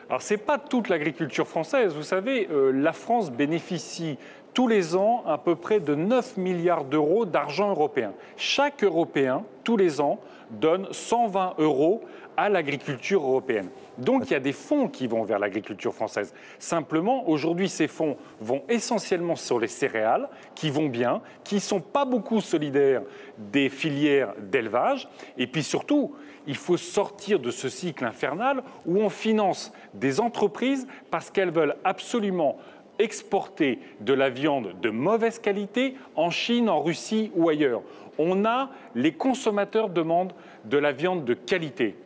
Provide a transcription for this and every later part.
Alors, ce n'est pas toute l'agriculture française. Vous savez, la France bénéficie tous les ans à peu près de 9 milliards d'euros d'argent européen. Chaque Européen, tous les ans, donne 120 euros à l'agriculture européenne. Donc, il y a des fonds qui vont vers l'agriculture française. Simplement, aujourd'hui, ces fonds vont essentiellement sur les céréales, qui vont bien, qui ne sont pas beaucoup solidaires des filières d'élevage. Et puis surtout, il faut sortir de ce cycle infernal où on finance des entreprises parce qu'elles veulent absolument exporter de la viande de mauvaise qualité en Chine, en Russie ou ailleurs. Les consommateurs demandent de la viande de qualité,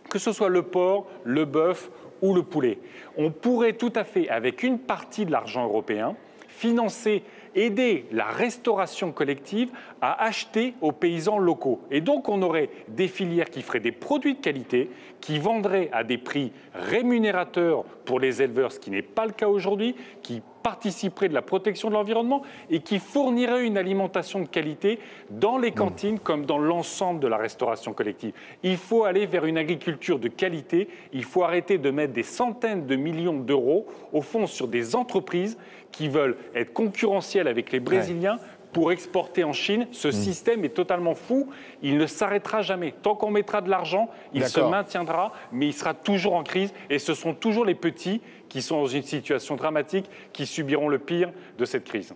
que ce soit le porc, le bœuf ou le poulet. On pourrait tout à fait, avec une partie de l'argent européen, financer, aider la restauration collective à acheter aux paysans locaux. Et donc, on aurait des filières qui feraient des produits de qualité, qui vendraient à des prix rémunérateurs pour les éleveurs, ce qui n'est pas le cas aujourd'hui, qui participeraient de la protection de l'environnement et qui fourniraient une alimentation de qualité dans les cantines comme dans l'ensemble de la restauration collective. Il faut aller vers une agriculture de qualité. Il faut arrêter de mettre des centaines de millions d'euros, au fond, sur des entreprises qui veulent être concurrentielles avec les Brésiliens pour exporter en Chine. Ce système est totalement fou. Il ne s'arrêtera jamais. Tant qu'on mettra de l'argent, il se maintiendra, mais il sera toujours en crise. Et ce sont toujours les petits qui sont dans une situation dramatique, qui subiront le pire de cette crise.